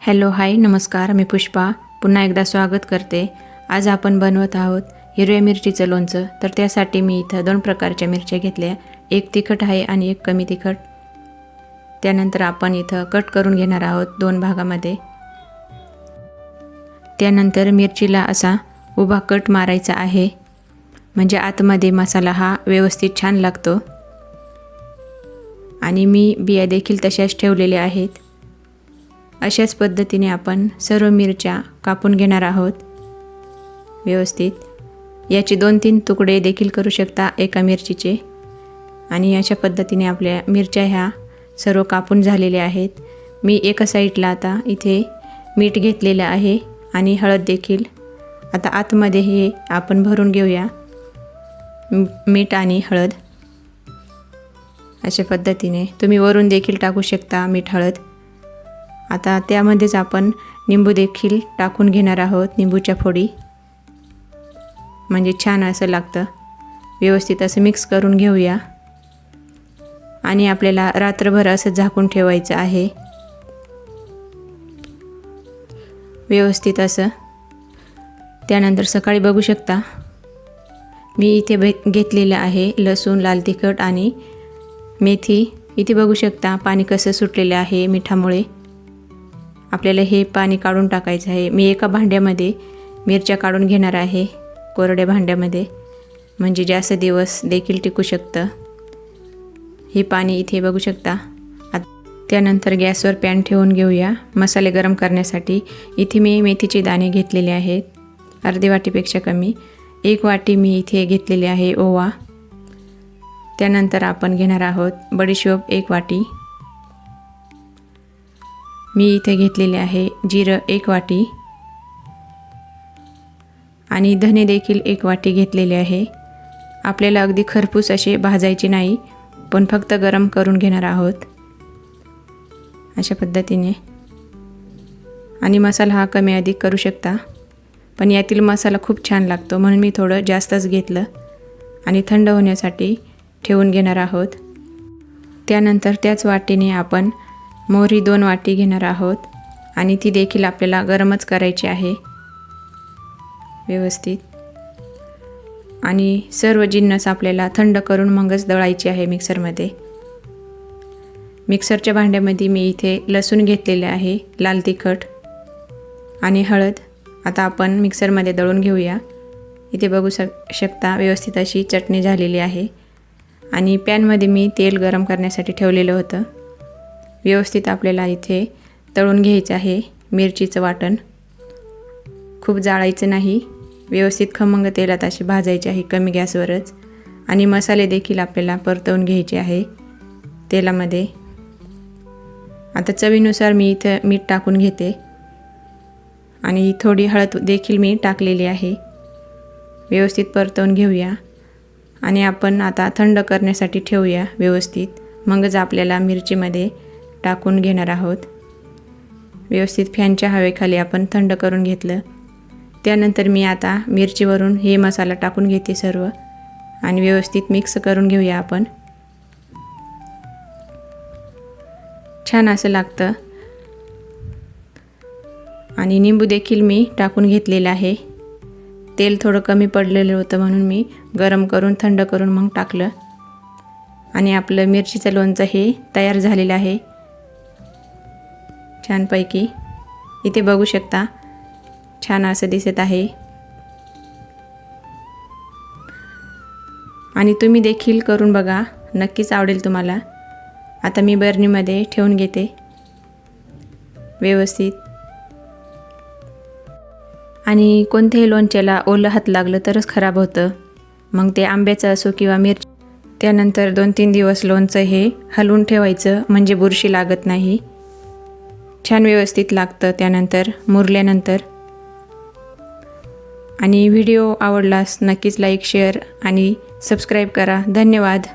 Hello hi नमस्कार, मी पुष्पा पुन्हा एकदा स्वागत करते। आज आपण बनवत आहोत हिरव्या मिरचीचं लोणचं। तर त्यासाठी मी इथं दोन प्रकारच्या मिरच्या घेतल्या, एक तिखट आहे आणि एक कमी तिखट। त्यानंतर आपण इथं कट करून घेणार आहोत दोन भागामध्ये। त्यानंतर मिरचीला असा उभा कट मारायचा आहे, म्हणजे आतमध्ये मसाला हा व्यवस्थित छान लागतो। आणि मी बिया देखील तशाच ठेवलेल्या आहेत। अशाच पद्धतीने आपण सर्व मिरच्या कापून घेणार आहोत व्यवस्थित। याचे 2-3 तुकडे देखील करू शकता एका मिरचीचे। आणि अशा पद्धतीने आपल्या मिरच्या ह्या सर्व कापून झालेल्या आहेत। मी एका साईडला आता इथे मीठ घेतलेलं आहे आणि हळद देखील। आता आतमध्ये हे आपण भरून घेऊया मीठ आणि हळद। अशा पद्धतीने तुम्ही वरून देखील टाकू शकता मीठ हळद। आता त्यामध्येच आपण निंबू देखील टाकून घेणार आहोत, निंबूच्या फोडी, म्हणजे छान असं लागतं। व्यवस्थित असं मिक्स करून घेऊया आणि आपल्याला रात्रभर असं झाकून ठेवायचं आहे व्यवस्थित असं। त्यानंतर सकाळी बघू शकता मी इथे घेतलेलं आहे लसूण, लाल तिखट आणि मेथी। इथे बघू शकता पाणी कसं सुटलेलं आहे मिठामुळे। आपल्याला हे पाणी काढून टाकायचं आहे। मी एका भांड्यामध्ये मिरच्या काढून घेणार आहे, कोरड्या भांड्यामध्ये, म्हणजे जास्त दिवस देखील टिकू शकतं हे पाणी। इथे बघू शकता। त्यानंतर गॅसवर पॅन ठेवून घेऊया मसाले गरम करण्यासाठी। इथे मी मेथीचे दाणे घेतलेले आहेत, अर्धी वाटीपेक्षा कमी। 1 वाटी मी इथे घेतलेली आहे ओवा। त्यानंतर आपण घेणार आहोत बडीशोप 1 वाटी। मी इथे घेतलेले आहे जिरं 1 वाटी आणि धने देखील 1 वाटी घेतलेले आहे। आपल्याला अगदी खरपूस असे भाजायचे नाही, पण फक्त गरम करून घेणार आहोत अशा पद्धतीने। आणि मसाला हा कमी अधिक करू शकता, पण यातील मसाला खूप छान लागतो म्हणून मी थोडं जास्तच घेतलं आणि थंड होण्यासाठी ठेवून घेणार आहोत। त्यानंतर त्याच वाटीने आपण मोहरी 2 वाटी घेणार आहोत आणि ती देखील आपल्याला गरमच करायची आहे व्यवस्थित। आणि सर्व जिन्नस आपल्याला थंड करून मगच दळायचे आहे मिक्सरमध्ये। मिक्सरच्या भांड्यामध्ये मी इथे लसूण घेतलेले आहे, लाल तिखट आणि हळद। आता आपण मिक्सरमध्ये दळून घेऊया। इथे बघू शकता व्यवस्थित अशी चटणी झालेली आहे। आणि पॅनमध्ये मी तेल गरम करण्यासाठी ठेवलेलं होतं। व्यवस्थित आपल्याला इथे तळून घ्यायचं आहे मिरचीचं वाटण, खूप जाळायचं नाही, व्यवस्थित खमंग तेलात अशी भाजायची आहे कमी गॅसवरच। आणि मसाले देखील आपल्याला परतवून घ्यायचे आहे तेलामध्ये। आता चवीनुसार मी इथं मीठ टाकून घेते आणि थोडी हळद देखील मी टाकलेली आहे। व्यवस्थित परतवून घेऊया आणि आपण आता थंड करण्यासाठी ठेवूया व्यवस्थित, मगच आपल्याला मिरचीमध्ये टाकून घेणार आहोत। व्यवस्थित फॅनच्या हवेखाली आपण थंड करून घेतलं। त्यानंतर मी आता मिरचीवरून हे मसाला टाकून घेते सर्व आणि व्यवस्थित मिक्स करून घेऊया आपण। छान असं लागतं। आणि निंबू देखील मी टाकून घेतलेलं आहे। तेल थोडं कमी पडलेलं होतं म्हणून मी गरम करून थंड करून मग टाकलं। आणि आपलं मिरचीचं लोणचं हे तयार झालेलं आहे छानपैकी। इथे बघू शकता छान असं दिसत आहे। आणि तुम्ही देखील करून बघा, नक्कीच आवडेल तुम्हाला। आता मी बरणीमध्ये ठेवून घेते व्यवस्थित। आणि कोणत्याही लोणच्याला ओलं हात लागलं तरच खराब होतं, मग ते आंब्याचं असो किंवा मिरची। त्यानंतर 2-3 दिवस लोणचं हे हलवून ठेवायचं, म्हणजे बुरशी लागत नाही, छान व्यवस्थित लागतं त्यानंतर मुरल्यानंतर। आणि व्हिडिओ आवडल्यास नक्कीच लाईक, शेअर आणि सबस्क्राईब करा। धन्यवाद।